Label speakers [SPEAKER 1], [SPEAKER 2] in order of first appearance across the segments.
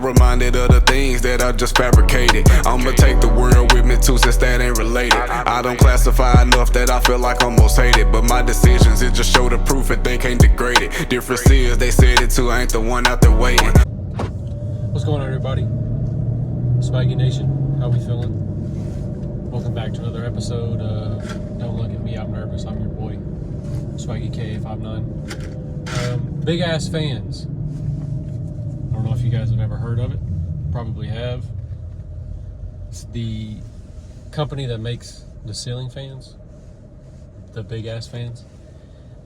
[SPEAKER 1] reminded of the things that I just fabricated. I'ma take the world with me too, since that ain't related. I don't classify enough that I feel like I'm most hated, but my decisions, it just show the proof and they can't degrade it. Difference is, they said it too, I ain't the one out there waiting.
[SPEAKER 2] What's going on, everybody? Swaggy Nation, how we feeling? Welcome back to another episode of Don't Look at Me, I'm Nervous. I'm your boy, Swaggy KA59. Big Ass Fans. I don't know if you guys have ever heard of it. Probably have. It's the company that makes the ceiling fans, the Big Ass Fans.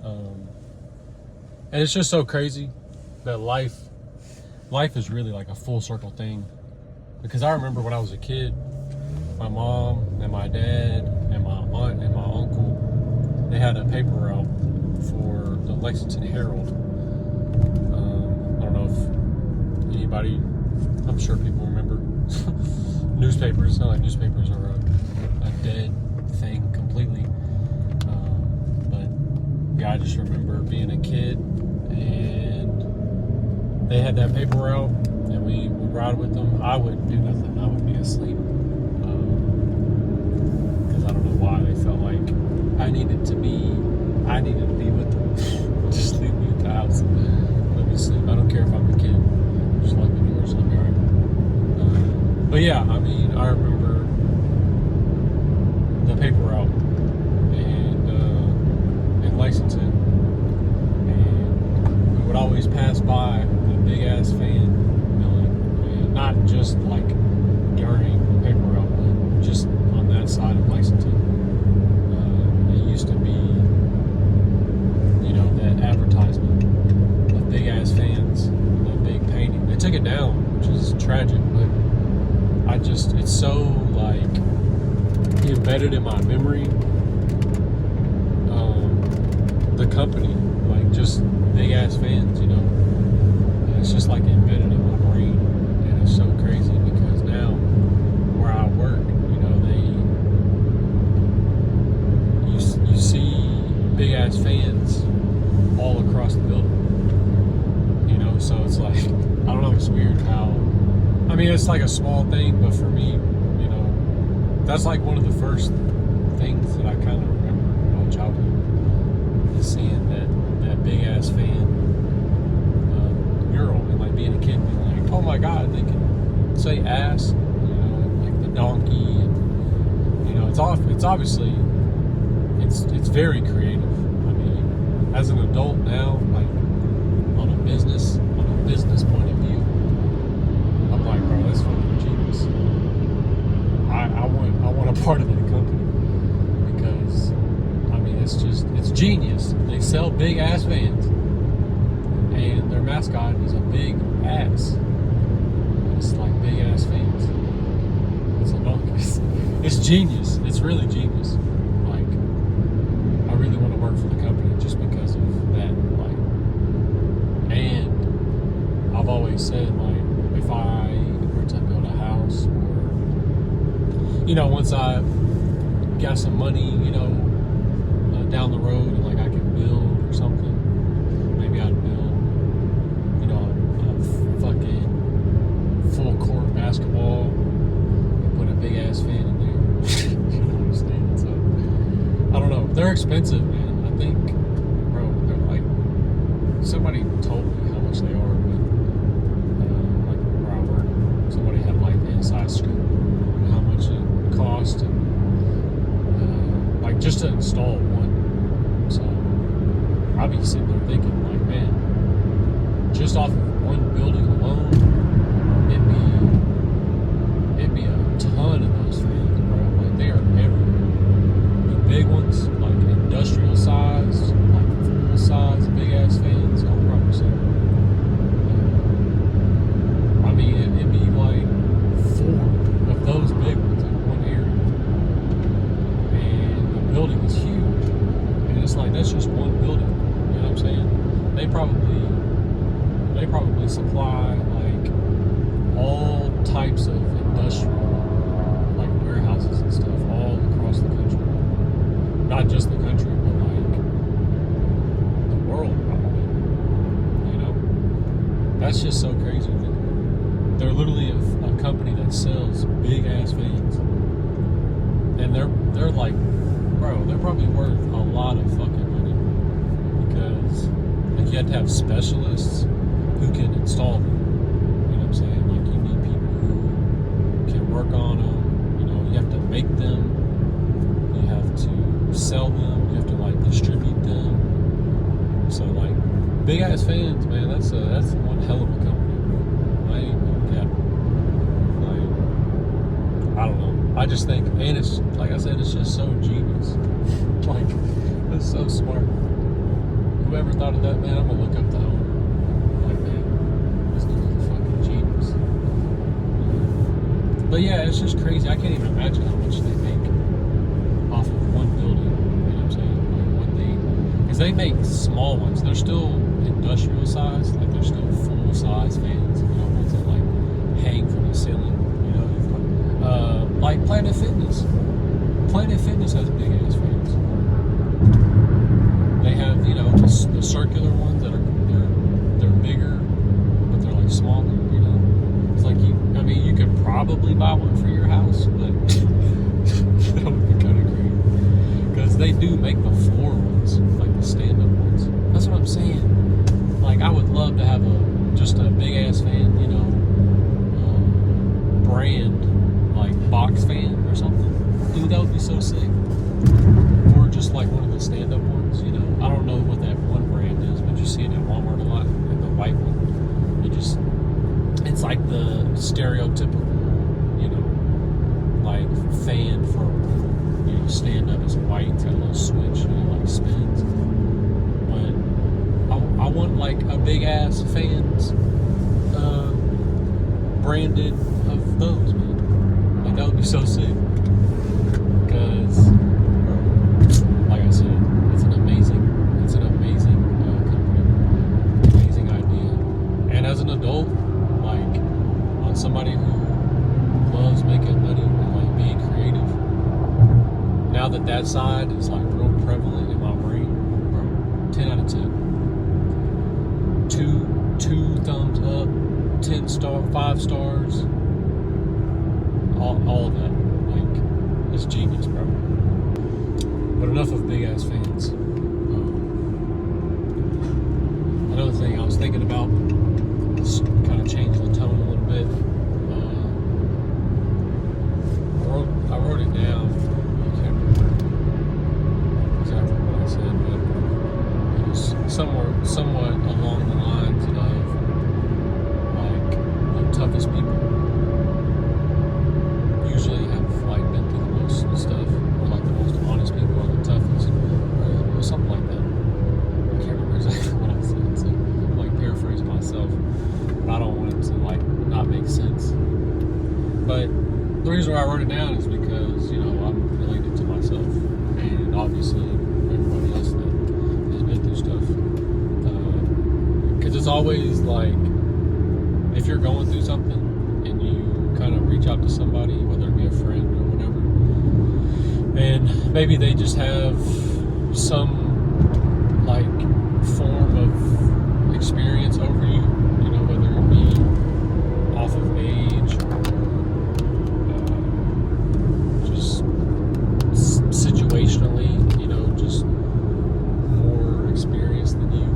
[SPEAKER 2] And it's just so crazy that life is really like a full circle thing. Because I remember when I was a kid, my mom and my dad and my aunt and my uncle, they had a paper route for the Lexington Herald. I don't know if anybody, I'm sure people remember newspapers. It's not like newspapers are a dead thing completely. But yeah, I just remember being a kid and they had that paper route and we would ride with them. I wouldn't do nothing. I would be asleep. Because I don't know why they felt like I needed to be with them. Just leave me at the house. Let me sleep. I don't care if I'm a kid. Just let me do or let me right. But yeah, I mean, I remember the paper route and in Lexington, and we would always pass by the Big Ass Fan building, and not just like during the paper route, but just on that side of Lexington. It used to be, that advertisement of Big Ass Fans, that big painting. They took it down, which is tragic, but it's so like embedded in my memory. The company, like just Big Ass Fans, and it's just like embedded in my brain, and it's so crazy because now where I work, you see Big Ass Fans all across the building, so it's like, I don't know, it's weird how, I mean, it's like a small thing, but for me, that's like one of the first things that I kind of remember about childhood, is seeing that Big Ass Fan mural, and like being a kid and being like, oh my God, they can say ass, like the donkey, and it's obviously, it's very creative. I mean, as an adult now, like on a business point of view, I'm like, bro, that's fucking genius. I want a part of that company because, I mean, it's genius. They sell Big Ass Fans, and their mascot is a big ass. It's like Big Ass Fans. It's a donkey. It's genius. It's really genius. Like, I really want to work for the company just because of that. Like, and I've always said, like, if I were to build a house, or once I got some money, down the road, and like I can build or something, maybe I'd build, a fucking full court basketball and put a Big Ass Fan in there. You understand? So I don't know. They're expensive, man. I think, bro, they're like, somebody told me how much they are, but like where I work, somebody had like the inside scoop on how much it cost, and like just to install one. So I'll be sitting there thinking, like, man, just off of one building alone, it'd be a ton of those fans, bro. Like, they are everywhere. The big ones, like industrial size, like full size Big Ass Fans, I'll probably say. I mean, it'd be like 4 of those big ones in one area, and the building is huge. And it's like, that's just one building. You know what I'm saying? They probably supply like all types of industrial, like warehouses and stuff, all across the country. Not just the country, but like the world, probably. That's just so crazy. They're literally a company that sells big ass fans, and they're like, bro, they're probably worth a lot of fucking money because like you have to have specialists who can install them. You know what I'm saying? Like you need people who can work on them. You know, you have to make them. You have to sell them. You have to like distribute them. So like big ass fans, man. That's one hell of a company, bro. I ain't gonna cap. Like I don't know. I just think, and it's like I said, it's just so genius. Like it's so smart. Whoever thought of that, man? I'm gonna look up the owner. Like man, this dude's a fucking genius. But yeah, it's just crazy. I can't even imagine how much they make off of one building. You know what I'm saying? Like one thing. Because they make small ones. They're still industrial size. Like they're still full size fans. You know, ones that like hang from the ceiling. You know, like Planet Fitness. Planet Fitness has big ass fans. They have, you know, the circular ones that are they're bigger, but they're like smaller. You know, it's like you could probably buy one for your house, but that would be kind of crazy because they do make the floor ones, like the stand-up ones. That's what I'm saying. Like I would love to have just a big ass fan, you know, brand like box fan or something. Dude, that would be so sick. Or just like one of the stand-up ones, you know. I don't know what that one brand is, but you see it at Walmart a lot, like the white one. It's like the stereotypical, you know, like fan for, you know, stand-up is white, it's got a little switch, you know, like spins. But I want like a big ass fans branded of those, man. Like that would be so sick. Because, like I said, it's an amazing company, amazing idea. And as an adult, like on somebody who loves making money and like being creative, now that side is like real prevalent in my brain, bro, 10 out of 10. Two thumbs up, 5 stars, all of that. Like, it's genius, bro. But enough of big ass fans. Another thing I was thinking about, let's kind of change the tone a little bit. I wrote it down. I can't remember exactly what I said, but it was somewhat along the lines of like the toughest people usually have like been through the most stuff, or like the most honest people are the toughest, or something like that. I can't remember exactly what I said, so I'm like paraphrasing myself, but I don't want it to like not make sense. But the reason why I wrote it down is because, you know, I'm related to myself, and obviously everybody else that has been through stuff. Because it's always like, if you're going through something and you kind of reach out to somebody, whether it be a friend or whatever, and maybe they just have some like form of experience over you, you know, whether it be off of age or just situationally, you know, just more experience than you.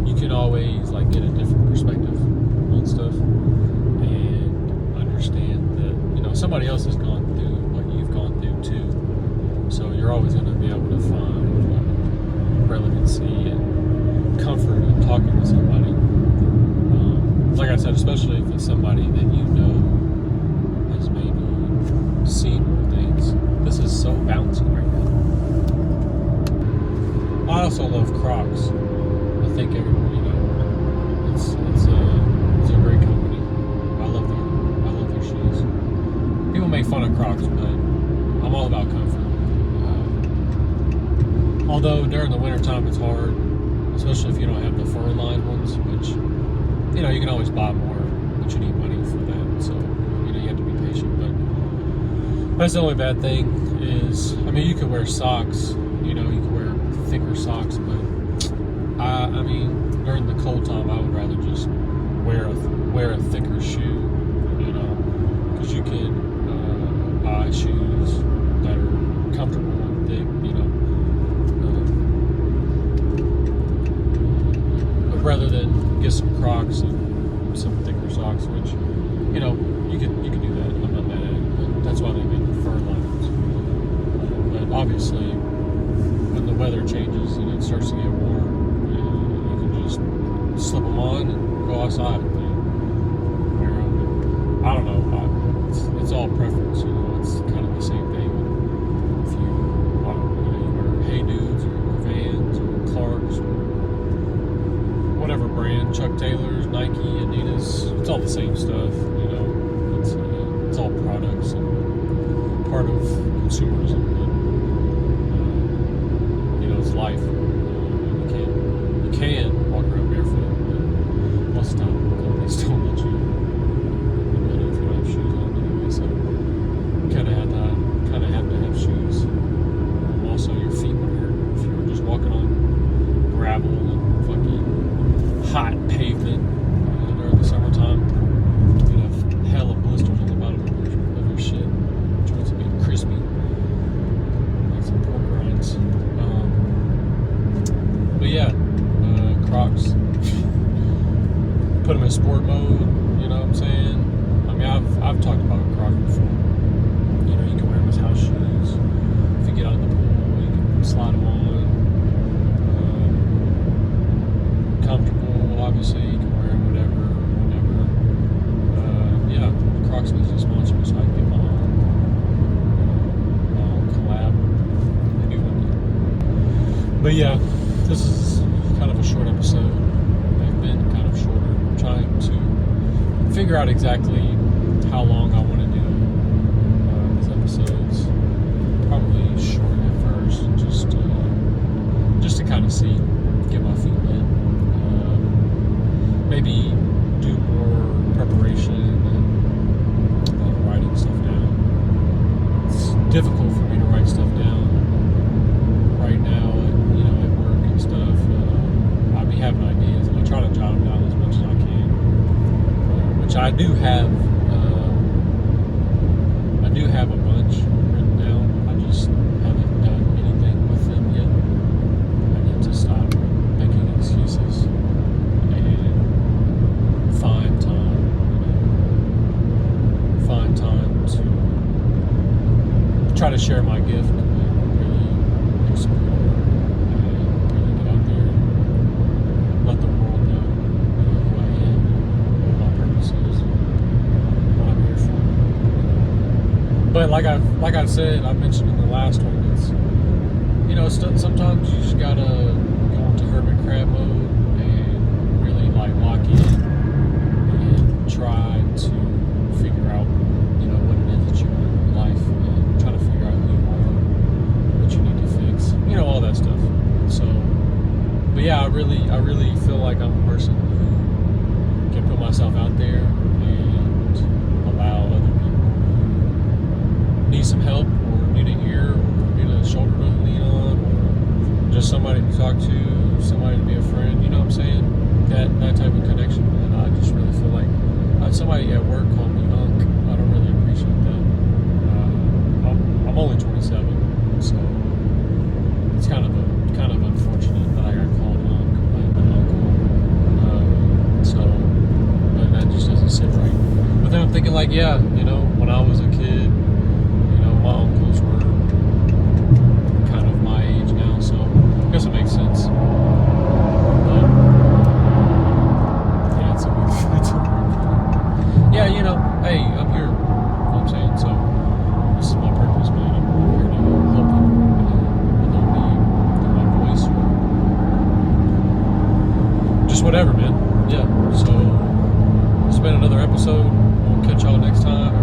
[SPEAKER 2] You can always like get a different perspective on stuff and understand that, you know, somebody else has gone through what you've gone through too. So you're always going to be able to find relevancy and comfort in talking to somebody. Like I said, especially if it's somebody that you know has maybe seen more things. This is so bouncy right now. I also love Crocs. I think everybody, you know, it's a great company. I love their shoes. People make fun of Crocs, but I'm all about comfort. Although during the winter time it's hard, especially if you don't have the fur lined ones, which, you know, you can always buy more, but you need money for that. So, you know, you have to be patient. But that's the only bad thing is, I mean, you can wear socks, you know, you can wear thicker socks, but I mean, during the cold time, I would rather just get some Crocs and some thicker socks, which, you know, you can do that. I'm not mad at it, but that's why they make fur liners. But obviously, when the weather changes and it starts to get warm, you can just slip them on and go outside. And wear them. I don't know. It's all preference. You know, it's kind of the same thing. If you wear Hey Dudes or Vans or Clarks or whatever brand, Chuck Taylor's, Nike, Adidas, it's all the same stuff. You know, it's all products and part of consumerism. But, you know, it's life. You can walk around barefoot, but most of the time companies don't let you. Shoes on anyway, so you kind of have to have shoes. Also, your feet would hurt if you were just walking on gravel and fucking hot pavement during the summertime. You'd have hella blisters on the bottom of your shit. Joints would be crispy, like some pork rinds. But yeah, Crocs. Put them in sport mode. You know what I'm saying? I mean, I've talked about Crocs before. You know, you can wear them as house shoes. If you get out of the pool, you can slide them on. Comfortable, obviously. You can wear them whenever. Yeah, Crocs needs to sponsor me so I can get my own collab. Maybe one day. But yeah, this is kind of a short episode. They've been kind of shorter. I'm trying to figure out exactly how long I want to do these episodes. Probably short at first, just to kind of see, get my feet wet. Maybe do more preparation and writing stuff down. It's difficult for me to write stuff down right now, you know, at work and stuff. I be having ideas, and I try to jot them down as much as I can. Which I do have a bunch written down. I just haven't done anything with them yet. I need to stop making excuses and find time to try to share my gift and really explore and really get out there and let the world know, who I am, what my purpose is, what I'm here for. But like I've said, I mentioned in the last one, it's, you know, sometimes you just gotta go into hermit crab mode and really like lock in and try to figure out, you know, what it is that you want in your life and try to figure out who you are, what you need to fix, you know, all that stuff. So, but yeah, I really feel like I'm a person who can put myself out there and allow other people need some help or need an ear or need a shoulder to lean on or just somebody to talk to, somebody to be a friend, you know what I'm saying? That type of connection, and I just really feel like somebody at work called me Unc. I don't really appreciate that. I'm only 27, so it's kind of unfortunate that I got called Unc by my uncle. But that just doesn't sit right. But then I'm thinking like, yeah, you know, when I was a kid, my uncles were kind of my age now, so I guess it makes sense. But yeah, it's a weird feeling. Yeah, you know, hey, I'm here. You know what I'm saying? So this is my purpose, man. I'm here to help people, whether it be through my voice or just whatever, man. Yeah. So it's been another episode. We'll catch y'all next time.